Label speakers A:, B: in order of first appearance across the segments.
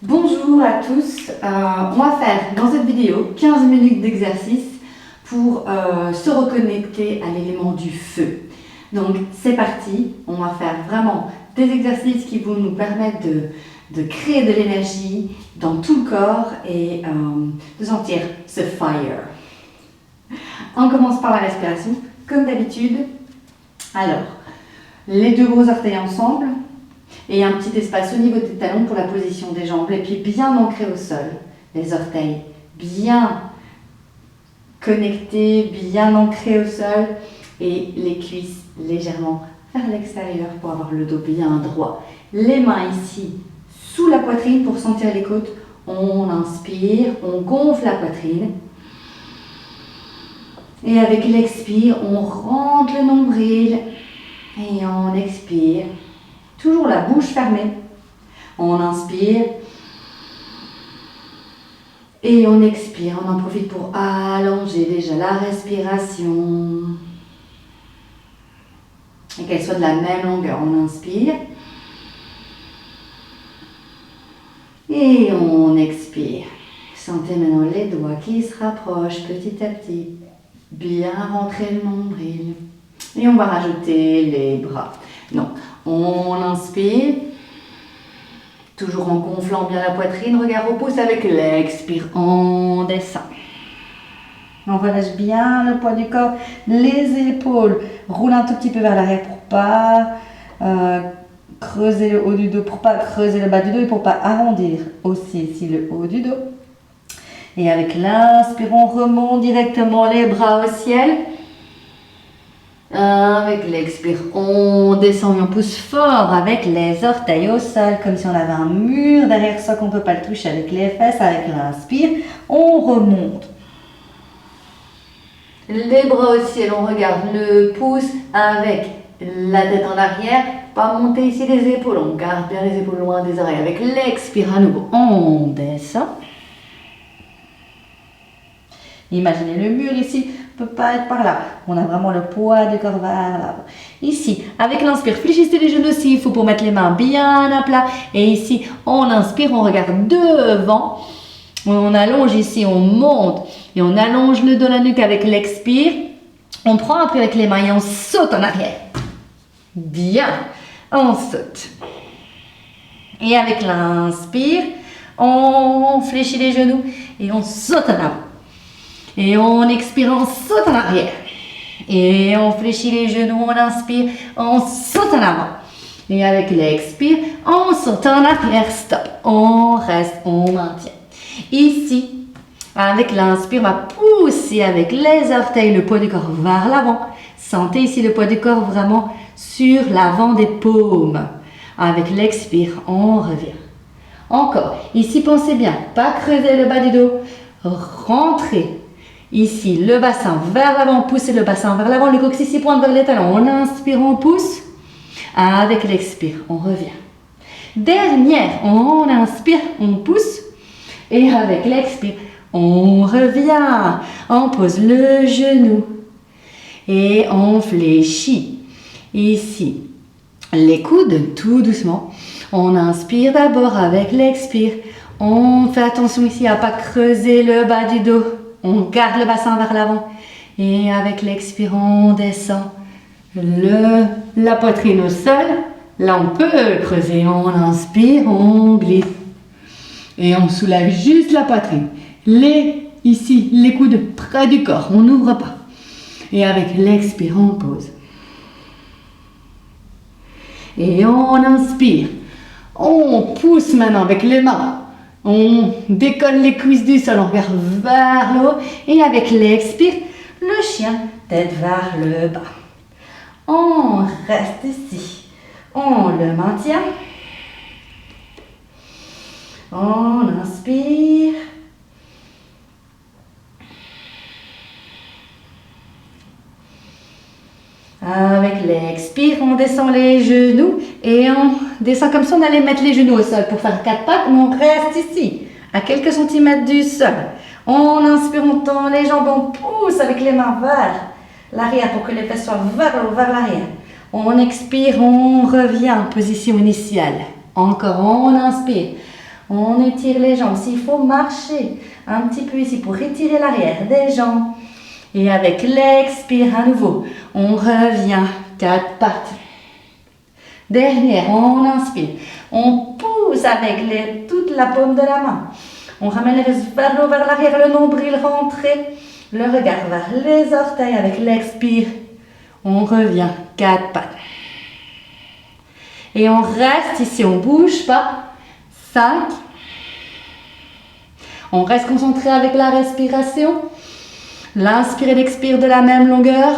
A: Bonjour à tous, on va faire dans cette vidéo 15 minutes d'exercice pour se reconnecter à l'élément du feu. Donc c'est parti, on va faire vraiment des exercices qui vont nous permettre de créer de l'énergie dans tout le corps et de sentir ce fire. On commence par la respiration, comme d'habitude. Alors, les deux gros orteils ensemble. Et un petit espace au niveau des talons pour la position des jambes. Les pieds bien ancrés au sol. Les orteils bien connectés, bien ancrés au sol. Et les cuisses légèrement vers l'extérieur pour avoir le dos bien droit. Les mains ici sous la poitrine pour sentir les côtes. On inspire, on gonfle la poitrine. Et avec l'expire, on rentre le nombril. Et on expire. Toujours la bouche fermée. On inspire. Et on expire. On en profite pour allonger déjà la respiration. Et qu'elle soit de la même longueur. On inspire. Et on expire. Sentez maintenant les doigts qui se rapprochent petit à petit. Bien rentrer le nombril. Et on va rajouter les bras. Donc, on inspire, toujours en gonflant bien la poitrine, regard au pouce avec l'expire, on descend. On relâche bien le poids du corps, les épaules, roule un tout petit peu vers l'arrière pour pas creuser le haut du dos, pour pas creuser le bas du dos et pour pas arrondir aussi ici le haut du dos. Et avec l'inspire, on remonte directement les bras au ciel. Avec l'expire, on descend et on pousse fort avec les orteils au sol, comme si on avait un mur derrière soi qu'on ne peut pas le toucher avec les fesses. Avec l'inspire, on remonte. Les bras au ciel, on regarde le pouce avec la tête en arrière. Pas monter ici les épaules, on garde bien les épaules loin des oreilles. Avec l'expire à nouveau, on descend. Imaginez le mur ici, ne peut pas être par là. On a vraiment le poids du corps vers l'avant. Ici, avec l'inspire, fléchissez les genoux s'il faut pour mettre les mains bien à plat. Et ici, on inspire, on regarde devant. On allonge ici, on monte. Et on allonge le dos, la nuque avec l'expire. On prend un peu avec les mains et on saute en arrière. Bien, on saute. Et avec l'inspire, on fléchit les genoux et on saute en avant. Et on expire, on saute en arrière. Et on fléchit les genoux, on inspire, on saute en avant. Et avec l'expire, on saute en arrière, stop. On reste, on maintient. Ici, avec l'inspire, on va pousser avec les orteils le poids du corps vers l'avant. Sentez ici le poids du corps vraiment sur l'avant des paumes. Avec l'expire, on revient. Encore, ici, pensez bien, pas creuser le bas du dos, rentrez. Ici, le bassin vers l'avant, poussez le bassin vers l'avant, le coccyx ici pointe vers les talons. On inspire, on pousse. Avec l'expire, on revient. Dernière, on inspire, on pousse. Et avec l'expire, on revient. On pose le genou. Et on fléchit. Ici, les coudes, tout doucement. On inspire d'abord avec l'expire. On fait attention ici à ne pas creuser le bas du dos. On garde le bassin vers l'avant. Et avec l'expire, on descend la poitrine au sol. Là, on peut creuser. On inspire, on glisse. Et on soulève juste la poitrine. Ici, les coudes près du corps. On n'ouvre pas. Et avec l'expire, on pose. Et on inspire. On pousse maintenant avec les mains. On décolle les cuisses du sol, on regarde vers le haut. Et avec l'expire, le chien, tête vers le bas. On reste ici. On le maintient. On inspire. Avec l'expire, on descend les genoux et on descend comme si on allait mettre les genoux au sol pour faire 4 pattes. On reste ici, à quelques centimètres du sol. On inspire, on tend les jambes, on pousse avec les mains vers l'arrière pour que les fesses soient vers l'arrière. On expire, on revient en position initiale. Encore, on inspire. On étire les jambes. S'il faut marcher un petit peu ici pour étirer l'arrière des jambes. Et avec l'expire à nouveau, on revient, 4 pattes. Dernière, on inspire. On pousse avec toute la paume de la main. On ramène les vers l'arrière, le nombril rentré. Le regard vers les orteils avec l'expire. On revient, 4 pattes. Et on reste ici, on ne bouge pas. 5. On reste concentré avec la respiration. L'inspire et l'expire de la même longueur.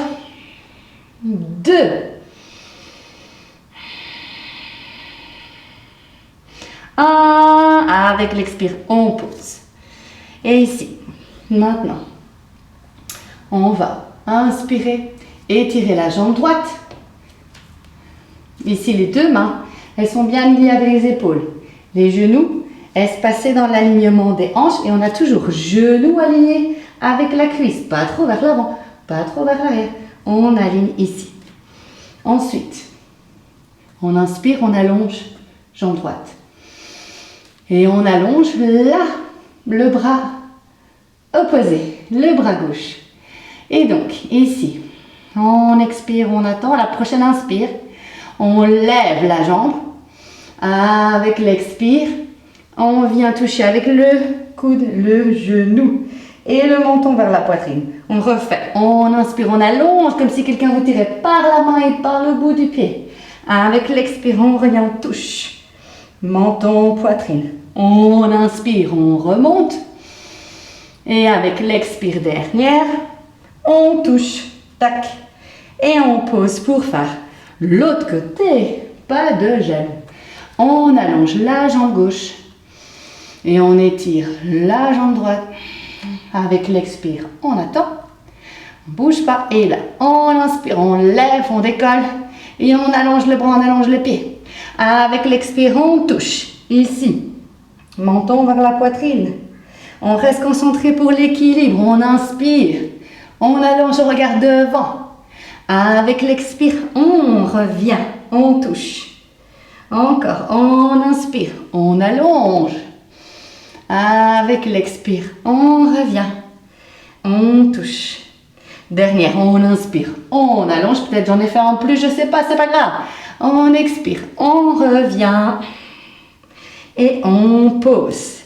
A: 2. 1. Avec l'expire, on pose. Et ici, maintenant, on va inspirer, étirer la jambe droite. Ici, les deux mains, elles sont bien liées avec les épaules. Les genoux espacés dans l'alignement des hanches et on a toujours genoux alignés avec la cuisse. Pas trop vers l'avant, pas trop vers l'arrière. On aligne ici. Ensuite, on inspire, on allonge, jambe droite. Et on allonge là, le bras opposé, le bras gauche. Et donc, ici, on expire, on attend. La prochaine inspire, on lève la jambe. Avec l'expire, on vient toucher avec le coude, le genou et le menton vers la poitrine. On refait. On inspire, on allonge comme si quelqu'un vous tirait par la main et par le bout du pied. Avec l'expire, on revient, on touche. Menton, poitrine. On inspire, on remonte. Et avec l'expire dernière, on touche. Tac. Et on pose pour faire l'autre côté. Pas de gêne. On allonge la jambe gauche. Et on étire la jambe droite. Avec l'expire, on attend. On ne bouge pas. Et là, on inspire, on lève, on décolle. Et on allonge le bras, on allonge le pied. Avec l'expire, on touche. Ici, menton vers la poitrine. On reste concentré pour l'équilibre. On inspire. On allonge, on regarde devant. Avec l'expire, on revient. On touche. Encore, on inspire. On allonge. Avec l'expire, on revient. On touche. Dernière, on inspire. On allonge. Peut-être j'en ai fait en plus, je ne sais pas, c'est pas grave. On expire. On revient. Et on pose.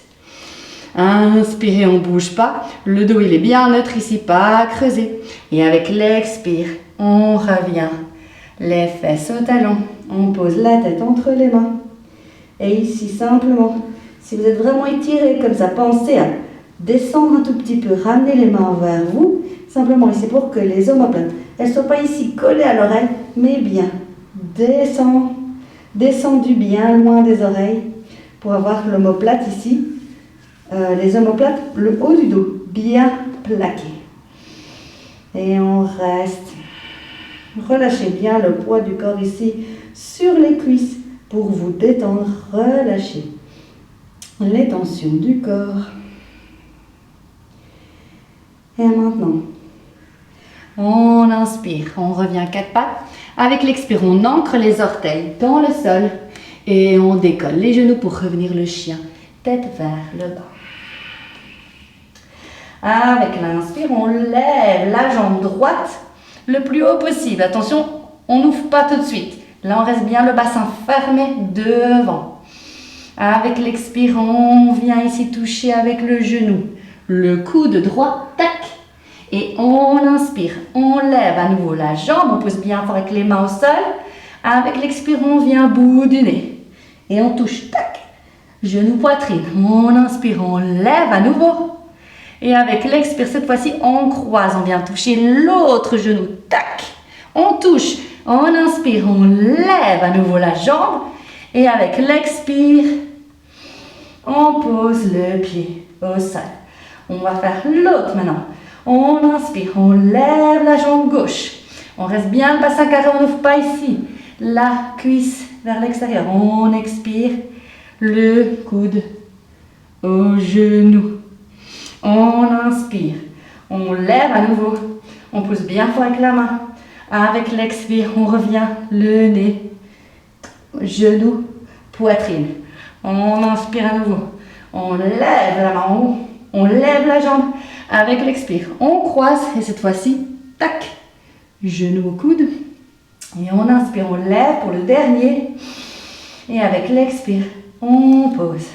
A: Inspirez, on ne bouge pas. Le dos, il est bien neutre ici, pas creusé. Et avec l'expire, on revient. Les fesses au talon. On pose la tête entre les mains. Et ici, simplement, si vous êtes vraiment étiré comme ça, pensez à descendre un tout petit peu, ramener les mains vers vous. Simplement ici pour que les omoplates, elles ne soient pas ici collées à l'oreille, mais bien descendues bien loin des oreilles pour avoir l'omoplate ici. Les omoplates, le haut du dos, bien plaqué. Et on reste. Relâchez bien le poids du corps ici sur les cuisses pour vous détendre. Relâchez les tensions du corps. Et maintenant, on inspire, on revient 4 pattes. Avec l'expire, on ancre les orteils dans le sol et on décolle les genoux pour revenir le chien, tête vers le bas. Avec l'inspire, on lève la jambe droite le plus haut possible. Attention, on n'ouvre pas tout de suite. Là, on reste bien le bassin fermé devant. Avec l'expire, on vient ici toucher avec le genou. Le coude droit, tac. Et on inspire, on lève à nouveau la jambe. On pousse bien fort avec les mains au sol. Avec l'expire, on vient bout du nez. Et on touche, tac. Genou, poitrine. On inspire, on lève à nouveau. Et avec l'expire, cette fois-ci, on croise. On vient toucher l'autre genou, tac. On touche, on inspire, on lève à nouveau la jambe. Et avec l'expire, on pose le pied au sol. On va faire l'autre maintenant. On inspire, on lève la jambe gauche. On reste bien le bassin carré, on n'ouvre pas ici. La cuisse vers l'extérieur. On expire, le coude au genou. On inspire, on lève à nouveau. On pousse bien fort avec la main. Avec l'expire, on revient le nez, genou, poitrine. On inspire à nouveau. On lève la main en haut. On lève la jambe. Avec l'expire, on croise. Et cette fois-ci, tac. Genou au coude. Et on inspire, on lève pour le dernier. Et avec l'expire, on pose.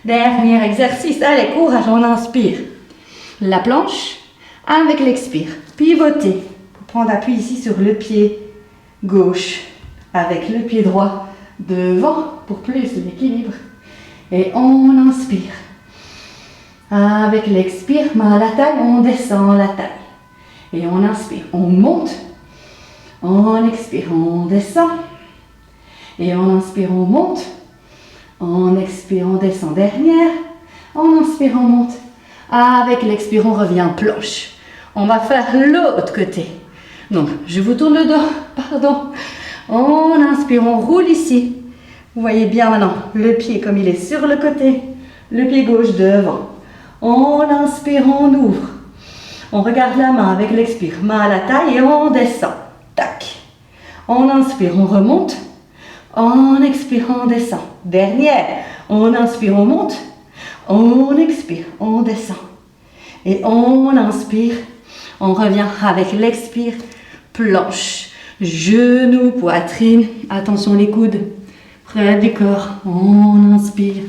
A: Dernier exercice. Allez, courage, on inspire. La planche. Avec l'expire, pivoter. Pour prendre appui ici sur le pied gauche. Avec le pied droit devant pour plus d'équilibre. Et on inspire. Avec l'expire, main à la taille, on descend la taille. Et on inspire, on monte. On expire, on descend. Et on inspire, on monte. On expire, on descend dernière. On inspire, on monte. Avec l'expire, on revient planche. On va faire l'autre côté. Donc, je vous tourne le dos, pardon. On inspire, on roule ici. Vous voyez bien maintenant le pied comme il est sur le côté. Le pied gauche devant. On inspire, on ouvre. On regarde la main avec l'expire. Main à la taille et on descend. Tac. On inspire, on remonte. On expire, on descend. Dernière. On inspire, on monte. On expire, on descend. Et on inspire. On revient avec l'expire. Planche. Genoux, poitrine. Attention les coudes. Près du corps. On inspire.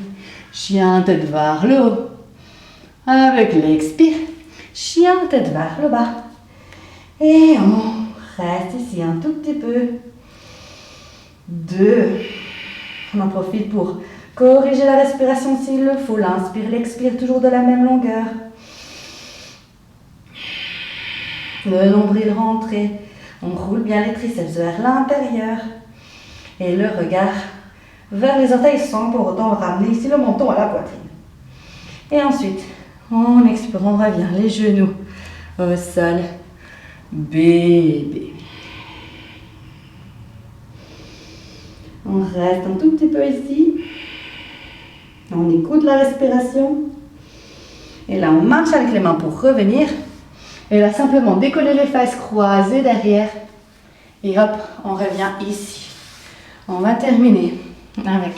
A: Chien tête vers le haut. Avec l'expire. Chien tête vers le bas. Et on reste ici un tout petit peu. 2. On en profite pour corriger la respiration s'il le faut. L'inspire, l'expire, toujours de la même longueur. Le nombril rentré. On roule bien les triceps vers l'intérieur. Et le regard vers les orteils sans pour autant ramener ici le menton à la poitrine. Et ensuite, on expire, on revient les genoux au sol. Bébé. On reste un tout petit peu ici. On écoute la respiration. Et là, on marche avec les mains pour revenir. Et là, simplement décoller les fesses, croiser derrière. Et hop, on revient ici. On va terminer avec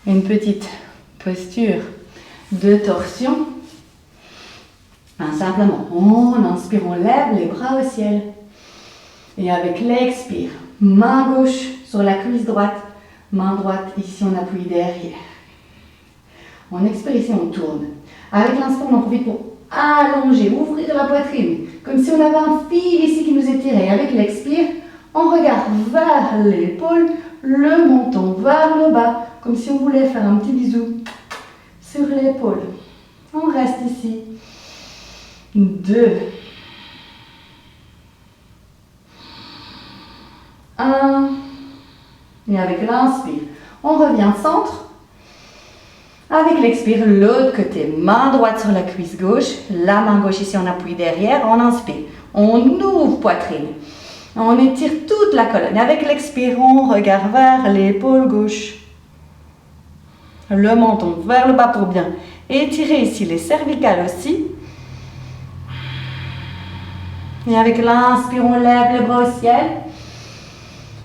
A: une petite posture de torsion. Simplement, on inspire, on lève les bras au ciel. Et avec l'expire, main gauche sur la cuisse droite, main droite, ici on appuie derrière. On expire ici, on tourne. Avec l'inspire, on en profite pour allonger, ouvrir la poitrine, comme si on avait un fil ici qui nous étirait. Avec l'expire, on regarde vers l'épaule, le menton vers le bas, comme si on voulait faire un petit bisou sur l'épaule. On reste ici. 2. 1. Et avec l'inspire, on revient centre. Avec l'expire, l'autre côté, main droite sur la cuisse gauche, la main gauche ici, on appuie derrière, on inspire. On ouvre poitrine. On étire toute la colonne. Avec l'expire, on regarde vers l'épaule gauche. Le menton vers le bas pour bien étirer ici les cervicales aussi. Et avec l'inspire, on lève les bras au ciel.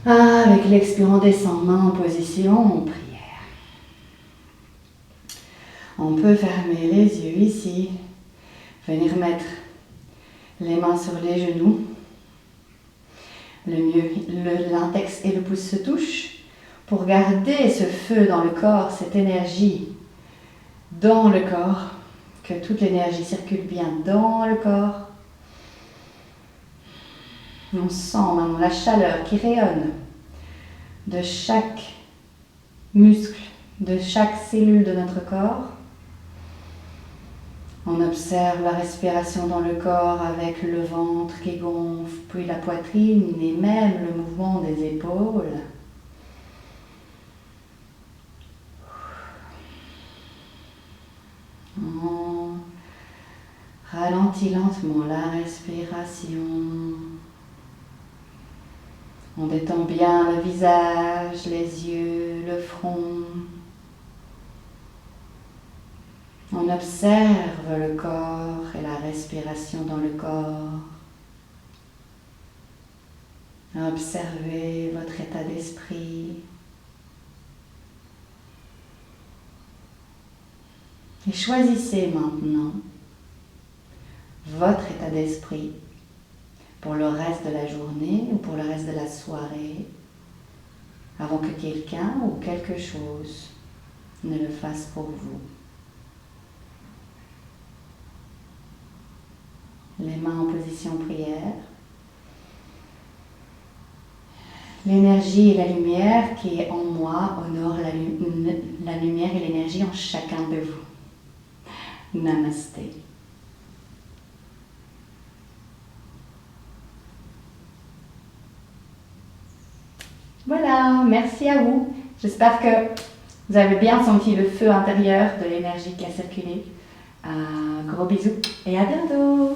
A: Avec l'expire, on descend, main en position, prière. On peut fermer les yeux ici. Venir mettre les mains sur les genoux. Le mieux, l'index et le pouce se touchent pour garder ce feu dans le corps, cette énergie dans le corps, que toute l'énergie circule bien dans le corps. On sent maintenant la chaleur qui rayonne de chaque muscle, de chaque cellule de notre corps. On observe la respiration dans le corps avec le ventre qui gonfle, puis la poitrine et même le mouvement des épaules. On ralentit lentement la respiration. On détend bien le visage, les yeux, le front. On observe le corps et la respiration dans le corps. Observez votre état d'esprit. Et choisissez maintenant votre état d'esprit pour le reste de la journée ou pour le reste de la soirée, avant que quelqu'un ou quelque chose ne le fasse pour vous. Les mains en position prière. L'énergie et la lumière qui est en moi honore la lumière et l'énergie en chacun de vous. Namasté. Voilà, merci à vous. J'espère que vous avez bien senti le feu intérieur de l'énergie qui a circulé. Gros bisous et à bientôt.